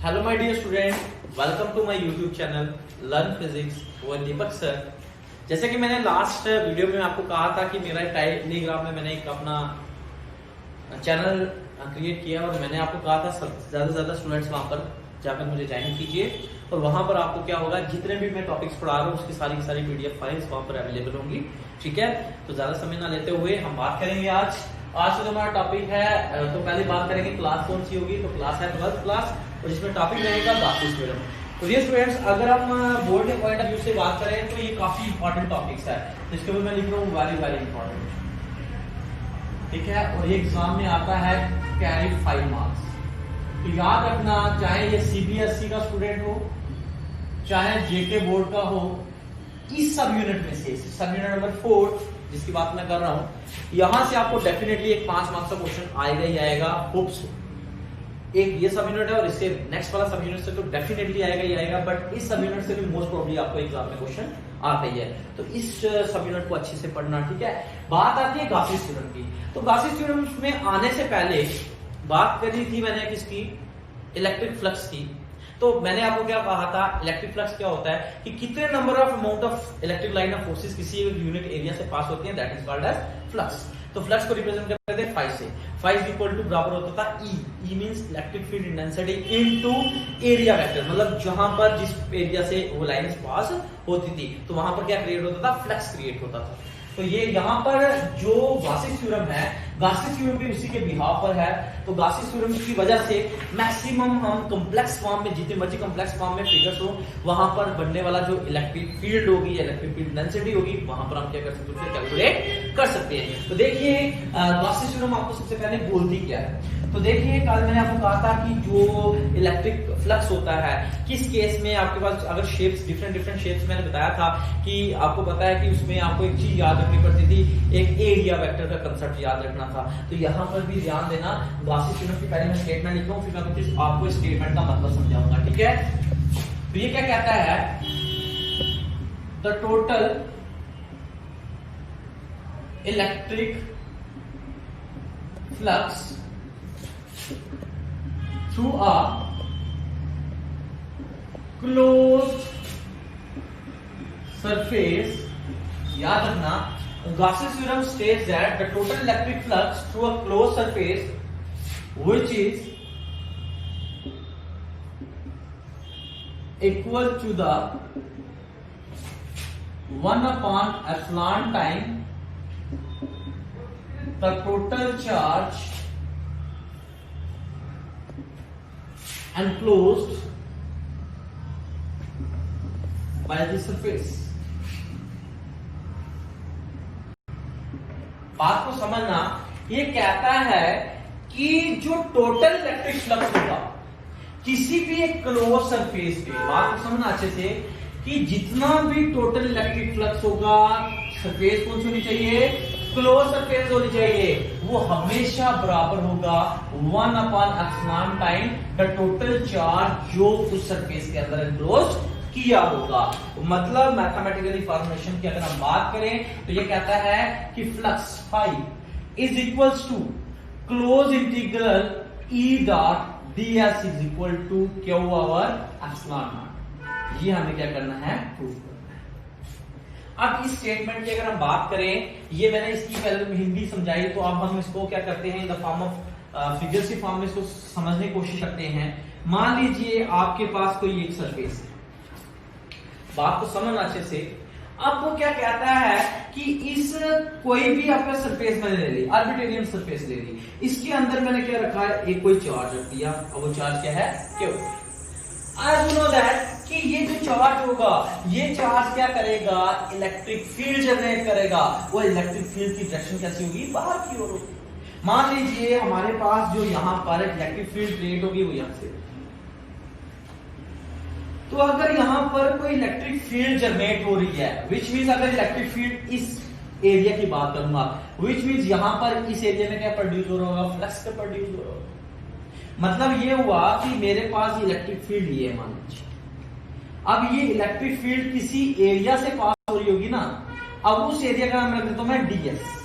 Hello my dear student, welcome to my YouTube channel learn physics with Deepak sir. जैसे कि मैंने last video में आपको कहा था कि मेरा टेलीग्राम में मैंने एक अपना चैनल क्रिएट किया और मैंने आपको कहा था ज्यादा से ज्यादा स्टूडेंट्स वहां पर जाकर मुझे ज्वाइन कीजिए और वहां पर आपको क्या होगा, जितने भी मैं टॉपिक्स पढ़ा रहा हूँ उसकी सारी की सारी पीडीएफ फाइल्स वहां पर अवेलेबल होंगी। ठीक है, तो ज्यादा समय ना लेते हुए हम बात करेंगे आज का जो हमारा टॉपिक है। तो पहले बात करेंगे क्लास कौन सी होगी, तो क्लास है 12th क्लास और जिसमें टॉपिक रहेगा गाउसियन थ्योरम। तो ये स्टूडेंट्स, अगर हम बोर्ड के पॉइंट ऑफ व्यू से बात करें तो ये काफी इंपॉर्टेंट टॉपिक्स है, जिसके ऊपर मैं लिख रहा हूँ वेरी इंपॉर्टेंट। ठीक है, और ये एग्जाम में आता है कैरी 5 मार्क्स। तो याद रखना, चाहे ये सीबीएसई का स्टूडेंट हो चाहे जेके बोर्ड का हो, इस सब यूनिट में से सब यूनिट नंबर 4 जिसकी बात मैं कर रहा हूं, यहां से आपको डेफिनेटली एक 5 मार्क्स का क्वेश्चन आएगा ही आएगा। होप्स एक ये सब यूनिट है और इससे नेक्स्ट वाला सब यूनिट से तो डेफिनेटली आएगा ही आएगा, बट इस सब यूनिट से भी मोस्ट प्रोबेबली आपको एग्जाम में क्वेश्चन आता ही है। तो इस सब यूनिट को अच्छे से पढ़ना। ठीक है, बात आती है गाउसियन थ्योरम की। तो गाउसियन थ्योरम में आने से पहले बात करी थी मैंने किसकी, इलेक्ट्रिक फ्लक्स की। तो मैंने आपको क्या कहा था, इलेक्ट्रिक फ्लक्स क्या होता है कि कितने number of amount of electric line of forces किसी एक यूनिट एरिया से पास होती है, that is called as flux. तो फ्लक्स को रिप्रेजेंट करते थे 5 से। 5 इक्वल टू बराबर होता था E means electric field intensity into area vector, मतलब जहां पर जिस एरिया से वो लाइन पास होती थी तो वहां पर क्या क्रिएट होता था, फ्लक्स क्रिएट होता था। तो ये यहाँ पर जो गाउसियन थ्योरम है, गाउसियन थ्योरम भी उसी के बिहाफ पर है। तो गाउसियन थ्योरम की वजह से मैक्सिमम हम कॉम्प्लेक्स फॉर्म में, जितने मर्जी कॉम्प्लेक्स फॉर्म में फिगर्स हो, वहां पर बनने वाला जो इलेक्ट्रिक फील्ड होगी, इलेक्ट्रिक फील्ड डेंसिटी होगी, वहां पर हम क्या कर सकते हैं, कैलकुलेट कर सकते हैं। तो देखिए गाउसियन थ्योरम आपको सबसे पहले बोलती क्या है। तो देखिए, कल मैंने आपको कहा था कि जो इलेक्ट्रिक फ्लक्स होता है, किस केस में आपके पास अगर शेप्स डिफरेंट शेप्स, मैंने बताया था कि आपको पता है कि उसमें आपको एक चीज याद रखनी पड़ती थी, एक एरिया वेक्टर का कंसेप्ट याद रखना था। तो यहां पर भी ध्यान देना, गाउसियन थ्योरम की पहले मैं स्टेटमेंट लिख रहा हूं, फिर मैं कुछ आपको इस स्टेटमेंट का मतलब समझाऊंगा। ठीक है, तो ये क्या कहता है, the total electric flux through a closed surface, याद रखना, Gaussian theorem states that the total electric flux through a closed surface which is equal to the 1 upon epsilon time the total charge enclosed by the surface। बात को समझना, ये कहता है कि जो टोटल इलेक्ट्रिक फ्लक्स होगा किसी भी एक क्लोज सरफेस पे, बात को समझना अच्छे से, कि जितना भी टोटल इलेक्ट्रिक फ्लक्स होगा, सरफेस कौन सी होनी चाहिए, क्लोज सरफेस होनी चाहिए, वो हमेशा बराबर होगा 1 upon epsilon time the total charge जो उस सरफेस के अंदर एनक्लोज किया होगा। मतलब मैथमेटिकली फॉर्मुलेशन की अगर हम बात करें तो ये कहता है कि flux phi is equals to close integral E dot ds is equal to Q over epsilon naught. ये हमें क्या करना है, प्रूव करना है। अब इस स्टेटमेंट की अगर हम बात करें, ये मैंने इसकी पहले हिंदी समझाई, तो अब हम इसको क्या करते हैं, in the form of figures की फॉर्म में इसको समझने की कोशिश करते हैं। मान लीजिए आपके पास कोई एक सरफेस है, बात को समझना अच्छे से। अब वो क्या कहता है कि इस कोई भी आपका सरफेस मैंने ले ली, आर्बिट्रेरियन सरफेस ले ली, इसके अंदर मैंने क्या रखा है, एक कोई चार्ज रख दिया, और वो चार्ज क्या है, क्यों। आई नो दैट कि ये जो चार्ज होगा, ये चार्ज क्या करेगा, इलेक्ट्रिक फील्ड जनरेट करेगा। वो इलेक्ट्रिक फील्ड की डायरेक्शन कैसी होगी, बाहर की ओर होगी। मान लीजिए हमारे पास जो यहां पर इलेक्ट्रिक फील्ड क्रिएट होगी वो यहां से, तो अगर यहां पर कोई इलेक्ट्रिक फील्ड जनरेट हो रही है, विच मीन्स अगर इलेक्ट्रिक फील्ड इस एरिया की बात करूंगा, विच मीन्स यहां पर इस एरिया में क्या प्रोड्यूस हो रहा होगा, फ्लक्स का प्रोड्यूस हो रहा होगा। मतलब ये हुआ कि मेरे पास इलेक्ट्रिक फील्ड ये है, मान लीजिए अब ये इलेक्ट्रिक फील्ड किसी एरिया से पास हो रही होगी ना, अब उस एरिया का नाम रख देता हूं मैं ds।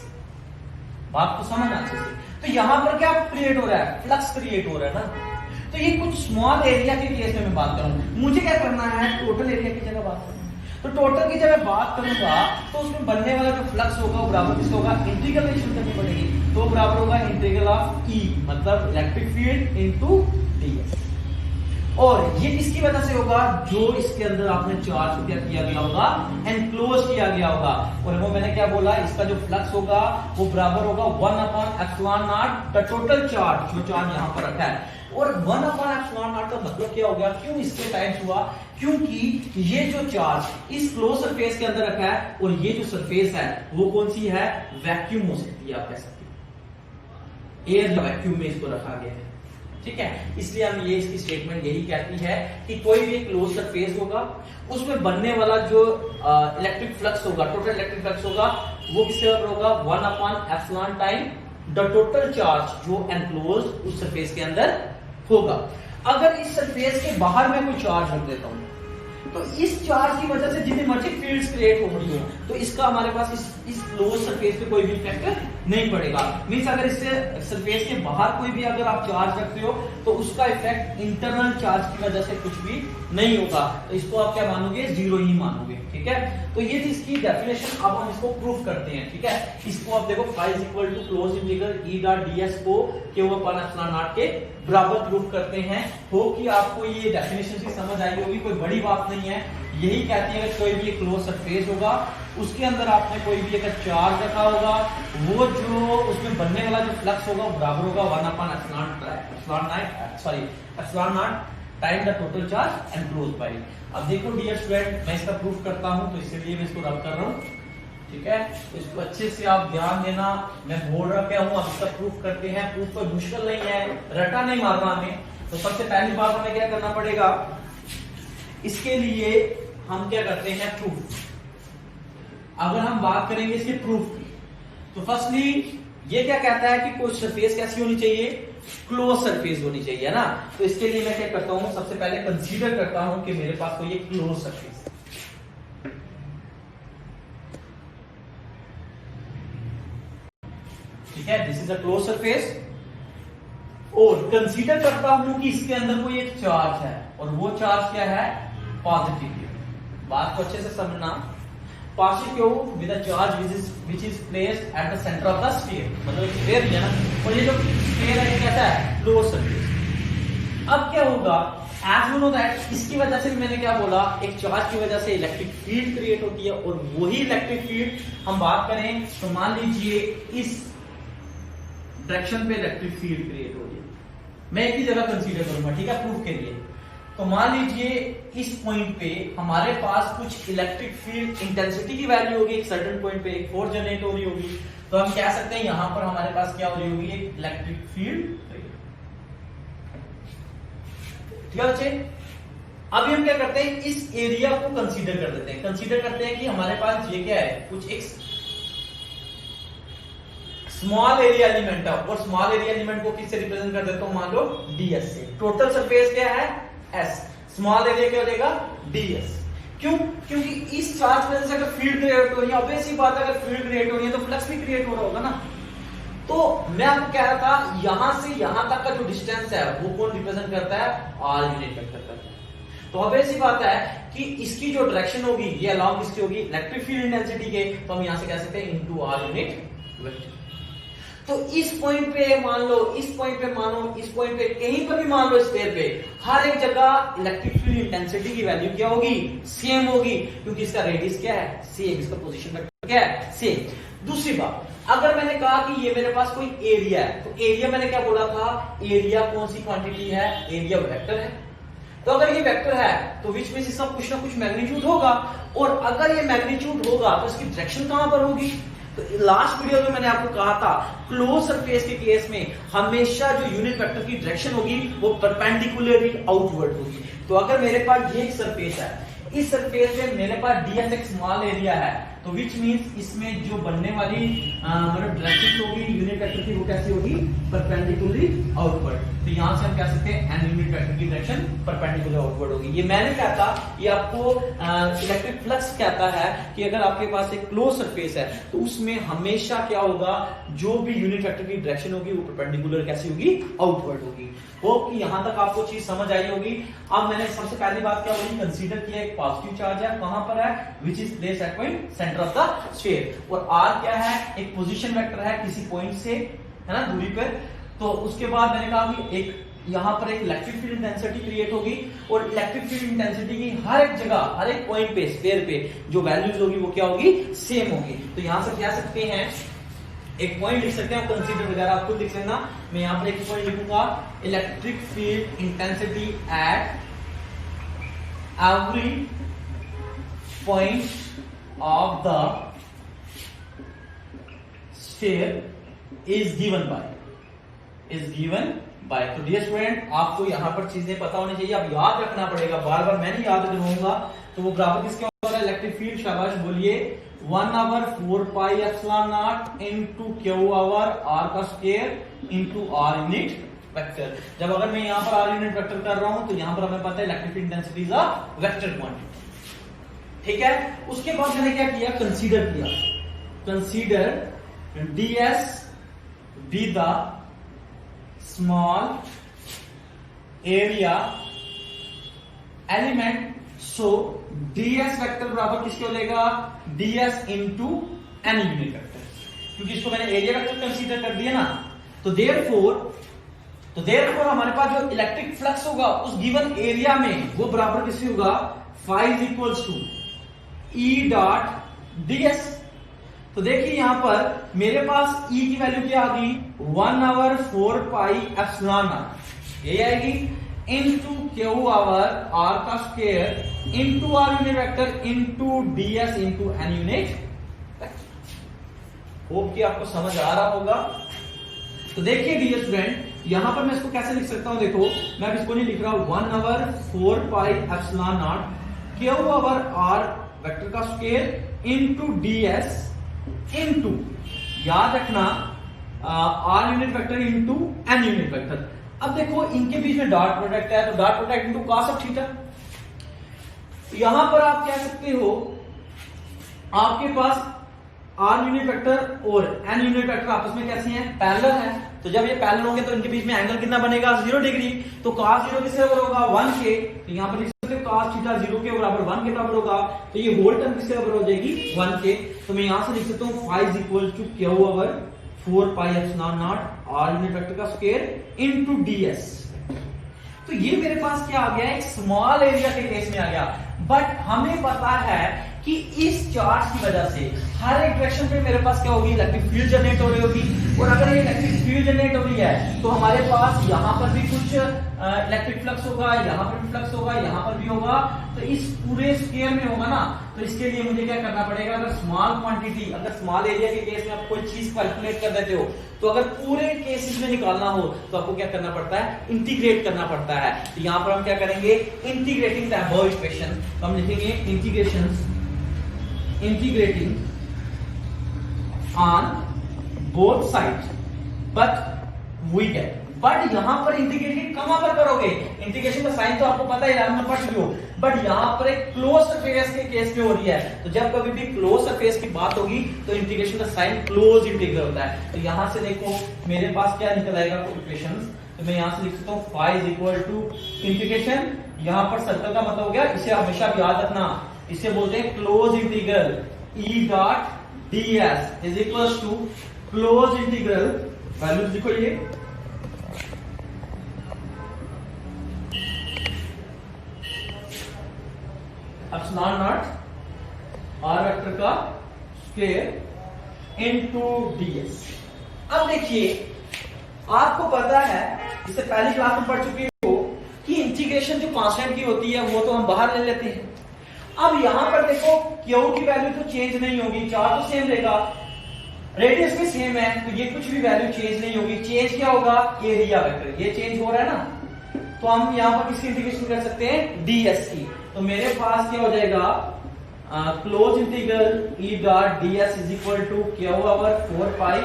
बात को समझना अच्छे से। तो यहां पर क्या क्रिएट हो रहा है, फ्लक्स क्रिएट हो रहा है ना। तो ये कुछ स्मॉल एरिया के केस में मैं बात करूं, मुझे क्या करना है, टोटल एरिया की जगह बात करना है। तो टोटल की जगह बात करूंगा तो उसमें बनने वाला जो फ्लक्स होगा वो बराबर किसका होगा, इंटीग्रल इक्वेशन करनी पड़ेगी, तो बराबर होगा इंटीग्रल ऑफ ई मतलब इलेक्ट्रिक फील्ड इनटू डीएस। और ये किसकी वजह से होगा, जो इसके अंदर आपने चार्ज को क्या किया गया होगा, एनक्लोज किया गया होगा। और वो मैंने क्या बोला, इसका जो फ्लक्स होगा वो बराबर होगा 1/ε0 द टोटल चार्ज, जो चार्ज यहां पर रखा है। और 1/ε0 का मतलब क्या हो गया, क्यों इसके टाइम्स हुआ, क्योंकि ये जो चार्ज इस क्लोज सरफेस के अंदर रखा है और ये जो सरफेस है वो कौन सी है, वैक्यूम हो सकती है, आप कह सकते हो एयर वैक्यूम में इसको रखा गया है, ठीक है। इसलिए हम ये इसकी स्टेटमेंट यही कहती है कि कोई भी क्लोज सरफेस होगा उसमें बनने वाला जो इलेक्ट्रिक फ्लक्स होगा, टोटल इलेक्ट्रिक फ्लक्स होगा, वो किसके बराबर होगा, 1/ε टाइम द टोटल चार्ज जो एनक्लोज उस सरफेस के अंदर होगा। अगर इस सरफेस के बाहर मैं कोई चार्ज रख देता हूं तो इस चार्ज की वजह से जितनी मर्जी फील्ड्स क्रिएट हो रही हो तो इसका हमारे पास इस क्लोज सरफेस पे कोई भी इफेक्ट नहीं पड़ेगा। मींस अगर इससे सरफेस के बाहर कोई भी अगर आप चार्ज रखते हो तो उसका इफेक्ट इंटरनल चार्ज की वजह से कुछ भी नहीं होगा, तो इसको आप क्या मानोगे, जीरो ही मानोगे, ठीक है। तो ये थी इसकी डेफिनेशन। अब हम इसको प्रूफ करते हैं, ठीक है। इसको आप देखो phi equal to close integral E dot DS को q/ε0 के बराबर प्रूफ करते हैं। हो कि आपको ये डेफिनेशन से समझ आई होगी, कोई बड़ी बात नहीं है। यही कहती है कि कोई भी क्लोज सरफेस होगा उसके अंदर आपने कोई भी अगर चार्ज रखा होगा, वो जो उसमें बनने वाला जो फ्लक्स होगा वो बराबर होगा 1/ε0 time the total charge enclose by. अब देखो डियर स्टूडेंट, मैं इसका प्रूफ करता हूं तो इसलिए मैं इसको रब कर रहा हूं, ठीक है। तो इसको अच्छे से आप ध्यान देना, मैं बोल रखा हूं, अब इसका प्रूफ करते हैं। प्रूफ कोई मुश्किल नहीं है, रटा नहीं मारना हमें। तो सबसे पहली बात हमें क्या करना पड़ेगा, इसके लिए हम क्या करते हैं, प्रूफ। अगर हम बात करेंगे इसके प्रूफ की, तो फर्स्टली ये क्या कहता है कि कोई सरफेस कैसी होनी चाहिए, क्लोज सरफेस होनी चाहिए, है ना। तो इसके लिए मैं क्या करता हूं, सबसे पहले कंसीडर करता हूं कि मेरे पास कोई एक क्लोज सरफेस है, ठीक है, this is a close surface. और कंसीडर करता हूं कि इसके अंदर कोई एक चार्ज है और वो चार्ज क्या है, पॉजिटिव। बात को अच्छे से समझना, positive with a charge which is placed at the centre of the sphere, मतलब स्फीयर है ना, और ये जो स्फीयर है ये कैसा है, क्लोज सरफेस। अब क्या होगा, एज यू नो दैट, इसकी वजह से मैंने क्या बोला, एक चार्ज की वजह से इलेक्ट्रिक फील्ड क्रिएट होती है, और वही इलेक्ट्रिक फील्ड हम बात करें तो मान लीजिए इस डायरेक्शन पे इलेक्ट्रिक फील्ड क्रिएट हो रही है। मैं एक ही जगह कंसीडर करूंगा, ठीक है, प्रूफ के लिए। तो मान लीजिए इस पॉइंट पे हमारे पास कुछ इलेक्ट्रिक फील्ड इंटेंसिटी की वैल्यू होगी, एक सर्टेन पॉइंट पे एक फोर्स जनरेट हो रही होगी, तो हम कह सकते हैं यहां पर हमारे पास क्या हो रही होगी, एक इलेक्ट्रिक फील्ड, ठीक है बच्चे। अभी हम क्या करते हैं, इस एरिया को कंसीडर कर देते हैं, कंसीडर करते हैं कि हमारे पास ये क्या है, कुछ एक स्मॉल एरिया एलिमेंट है, और स्मॉल एरिया एलिमेंट को किससे रिप्रेजेंट कर देता हूं, मान लो ds से। टोटल सरफेस क्या है, s, स्मॉल एरिया क्या हो जाएगा, ds। क्यों, क्योंकि इस चार्ज की वजह से अगर फील्ड क्रिएट हो रही है, ऑब्वियस सी बात है, अगर फील्ड क्रिएट हो रही है तो फ्लक्स भी क्रिएट हो रहा होगा ना। तो मैं आपको कह रहा था, यहां से यहां तक का जो डिस्टेंस है वो कौन रिप्रेजेंट करता है, r यूनिट वेक्टर करता है। तो ऑब्वियस सी बात है कि इसकी जो डायरेक्शन होगी ये अलोंग किसकी होगी, इलेक्ट्रिक फील्ड इंटेंसिटी के, तो हम यहां से कह सकते हैं इनटू r यूनिट वेक्टर। तो इस पॉइंट पे मान लो, इस पॉइंट पे मानो, इस पॉइंट पे कहीं पर भी मान लो, स्पेयर पे हर एक जगह इलेक्ट्रिक फील्ड इंटेंसिटी की वैल्यू क्या होगी, सेम होगी, क्योंकि इसका रेडियस क्या है, सेम, इसका पोजीशन वेक्टर क्या है, सेम। दूसरी बात, अगर मैंने कहा कि ये मेरे पास कोई एरिया है, तो एरिया मैंने क्या बोला था, एरिया कौन सी क्वांटिटी है, एरिया वेक्टर है। तो अगर ये वेक्टर है तो विच मींस इसका कुछ ना कुछ मैग्नीट्यूड होगा, और अगर ये मैग्नीट्यूड होगा तो इसकी डायरेक्शन कहां पर होगी। तो लास्ट वीडियो में मैंने आपको कहा था, क्लोज सरफेस के केस में हमेशा जो यूनिट वेक्टर की डायरेक्शन होगी वो परपेंडिकुलरली आउटवर्ड होगी। तो अगर मेरे पास ये एक सरफेस है, इस सरफेस पे मेरे पास ds एक स्मॉल एरिया है, तो विच मींस इसमें जो बनने वाली मतलब डायरेक्शन होगी यूनिट वेक्टर की वो कैसी होगी, परपेंडिकुलरली आउटवर्ड। तो यहां से हम कह सकते हैं n यूनिट वेक्टर की डायरेक्शन परपेंडिकुलर आउटवर्ड होगी। ये मैंने कहता, ये आपको इलेक्ट्रिक फ्लक्स कहता है कि अगर आपके पास एक क्लोज सरफेस है तो उसमें हमेशा क्या होगा, जो भी यूनिट वेक्टर की डायरेक्शन होगी वो परपेंडिकुलर कैसी होगी, आउटवर्ड होगी। होप कि यहां तक आपको चीज समझ आई होगी। अब मैंने सबसे पहली बात क्या बोली, कंसीडर किया एक पॉजिटिव चार्ज है, कहां पर है, which is place at point centre of the sphere, और r क्या है, एक पोजीशन वेक्टर है किसी पॉइंट से, है ना, दूरी पर। तो उसके बाद मैंने कहा कि एक यहां पर एक इलेक्ट्रिक फील्ड इंटेंसिटी क्रिएट होगी, और इलेक्ट्रिक फील्ड इंटेंसिटी की हर एक जगह, हर एक पॉइंट पे, स्फीयर पे जो वैल्यूज होगी वो क्या होगी, सेम होगी। तो यहां से कह सकते हैं, एक पॉइंट लिख सकते हैं, कंसीडर वगैरह आप खुद लिख लेना, मैं यहां पर एक पॉइंट लिखूंगा, electric field intensity at every point of the sphere is given by. तो डियर स्टूडेंट, आपको यहां पर चीजें पता होनी चाहिए, अब याद रखना पड़ेगा, बार बार मैं नहीं याद दिलाऊंगा। तो वो बराबर किसके होगा, इलेक्ट्रिक फील्ड, शाबाश बोलिए, 1/4πε0 इनटू Q/r का square into r unit vector. जब अगर मैं यहां पर r यूनिट वेक्टर कर रहा हूं तो यहां पर हमें पता है electric field intensity is a vector quantity, ठीक है। उसके बाद मैंने क्या किया, कंसीडर किया, consider ds be the small area element, so ds vector बराबर किसके हो जाएगा, ds into n unit vector, क्योंकि इसको मैंने एरिया वेक्टर कंसीडर कर दिया ना। तो देयरफॉर हमारे पास जो इलेक्ट्रिक फ्लक्स होगा उस गिवन एरिया में वो बराबर किससे होगा, phi is equals to E dot ds। तो देखिए यहां पर मेरे पास E की वैल्यू क्या आ गई, 1/4πε0 ये आएगी, इनटू Q/r का square into r unit vector into ds into n unit vector. Hope कि आपको समझ आ रहा होगा। तो देखिए डियर स्टूडेंट, यहां पर मैं इसको कैसे लिख सकता हूं, देखो मैं अब इसको नहीं लिख रहा, 1/4πε0 Q/r वेक्टर का स्क्वायर इनटू ds इनटू, याद रखना, r unit vector into n unit vector. अब देखो इनके बीच में डॉट प्रोडक्ट है, तो dot product into cos of theta. यहां पर आप कह सकते हो आपके पास r यूनिट वेक्टर और n यूनिट वेक्टर आपस में कैसे हैं, पैरेलल हैं। तो जब ये पैरेलल होंगे तो इनके बीच में एंगल कितना बनेगा, 0 डिग्री। तो cos 0 किसके बराबर होगा, 1 के। तो यहां पर लिख सकते हो cos थीटा 0 के बराबर 1 के बराबर होगा, तो ये होल टर्म किसके बराबर हो जाएगी, 1 के। तो मैं यहां से लिख सकता हूं phi is equal to Q/4πε0 r unit vector का स्क्वायर इनटू ds। तो ये मेरे पास क्या आ गया, एक स्मॉल एरिया के केस में आ गया। बट हमें पता है कि इस चार्ज की वजह से हर एक डायरेक्शन पे मेरे पास क्या होगी, इलेक्ट्रिक फील्ड जनरेट हो रही होगी। और अगर ये इलेक्ट्रिक फील्ड जनरेट हो रही है तो हमारे पास यहाँ पर भी कुछ इलेक्ट्रिक फ्लक्स होगा, यहाँ पर भी फ्लक्स होगा, यहाँ पर भी होगा। तो इस पूरे स्केयर में होगा ना, तो इसके लिए मुझे क्या करना पड़ेगा, अगर स्मॉल क्वांटिटी, अगर स्मॉल एरिया के केस में आप कोई चीज कैलकुलेट कर देते हो, तो अगर पूरे केसेस में निकालना हो तो आपको क्या करना पड़ता है, इंटीग्रेट करना पड़ता है। तो यहाँ पर हम क्या करेंगे, इंटीग्रेटिंग द अबव इक्वेशन, हम लिखेंगे integrating on both sides, but यहां पर इंटीग्रेटिंग कहां पर करोगे, इंटीग्रेशन का साइन तो आपको पता है, 11 में पढ़ चुके हो। बट यहां पर एक क्लोज सरफेस के केस में हो रही है, तो जब कभी भी क्लोज सरफेस की बात होगी तो इंटीग्रेशन का साइन क्लोज इंटीग्रल होता है। तो यहां से देखो मेरे पास क्या निकल आएगा इक्वेशंस, तो मैं यहां से लिख सकता हूं phi is equal to integration, यहां पर सर्कल का मतलब हो गया, इसे हमेशा याद रखना, इसे बोलते हैं close integral E dot ds is equal to close integral, values लिखो ये एप्सिलॉन नॉट r वेक्टर का स्क्वायर इनटू ds। अब देखिए आपको पता है, इससे पहली क्लास में पढ़ चुके हो कि इंटीग्रेशन जो कांस्टेंट की होती है वो तो हम बाहर ले लेते हैं। अब यहां पर देखो Q की वैल्यू तो चेंज नहीं होगी, चार्ज तो सेम रहेगा, रेडियस भी सेम है, तो ये कुछ भी वैल्यू चेंज नहीं होगी। चेंज क्या होगा, एरिया वेक्टर, ये चेंज हो रहा है ना, तो हम यहाँ पर किसकी इंटीग्रेशन कर सकते हैं, ds की। तो मेरे पास क्या हो जाएगा, close integral E dot D S is equal to Q over 4 pi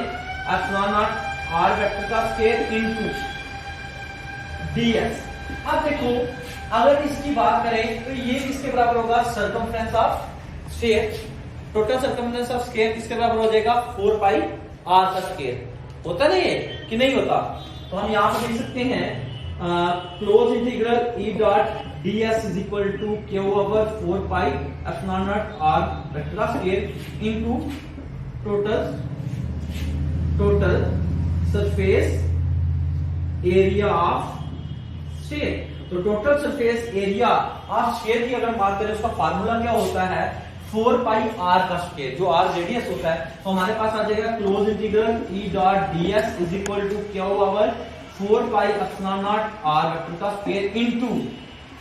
epsilon naught R vector का स्क्वायर इनटू ds। अब देखो अगर इसकी बात करें तो ये किसके बराबर होगा, circumference of sphere, total circumference of sphere किसके बराबर हो जाएगा, 4 पाई आर का स्क्वायर। होता नहीं है कि नहीं होता, तो हम यहां पर लिख सकते हैं close integral E dot D S is equal to Q over 4 pi epsilon naught R vector का square into total surface area of sphere. तो total surface area of sphere की अगर बात करें उसका फार्मूला क्या होता है, 4 पाई आर का स्क्वायर, जो आर रेडियस होता है। तो हमारे पास आ जाएगा close integral E dot D S is equal to Q over 4 pi epsilon naught R vector का स्क्वायर इनटू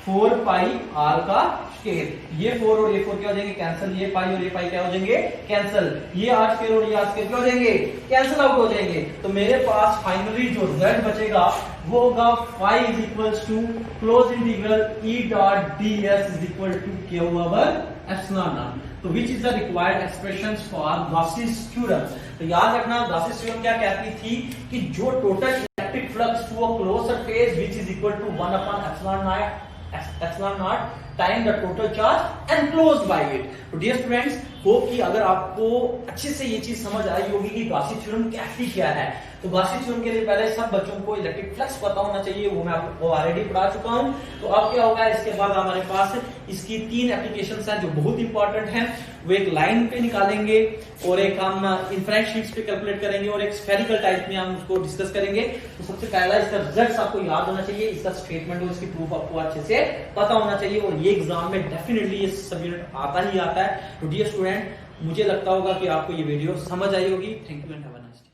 4 पाई आर का स्क्वायर। ये 4 और ये 4 क्या हो जाएंगे, कैंसिल, ये पाई और ये पाई क्या हो जाएंगे, कैंसिल, ये आर स्क्वायर और ये आर स्क्वायर क्या हो जाएंगे, कैंसिल आउट हो जाएंगे। तो मेरे पास फाइनली जो z बचेगा वो होगा phi is equal to close integral E dot D S is equal to Q over epsilon naught. तो which is the required expression for Gauss's theorem. तो याद रखना गॉसिस थ्योरम क्या कहती थी कि जो total electric flux to a close surface which is equal to 1 upon epsilon naught time the total charge enclosed by it. तो डियर स्टूडेंट्स, होप कि अगर आपको अच्छे से ये चीज समझ आई होगी कि गॉसिस थ्योरम क्या है। तो गॉसिस थ्योरम के लिए पहले सब बच्चों को इलेक्ट्रिक फ्लक्स पता होना चाहिए, वो मैं आपको ऑलरेडी पढ़ा चुका हूं। तो अब क्या होगा, इसके बाद हमारे पास इसकी 3 एप्लीकेशंस हैं जो बहुत इंपॉर्टेंट हैं। वो एक लाइन पे निकालेंगे और एक हम इनफाइनाइट शीट्स पे कैलकुलेट करेंगे और एक स्फेरिकल टाइप में हम उसको डिस्कस करेंगे। तो सबसे पहला इसका रिजल्ट्स आपको याद होना चाहिए, इसका स्टेटमेंट और इसकी प्रूफ आपको अच्छे से पता होना चाहिए, और ये एग्जाम में डेफिनेटली ये सब यूनिट आता ही आता है। तो डियर स्टूडेंट, मुझे लगता होगा कि आपको ये वीडियो समझ आई होगी। Thank you and have a nice day.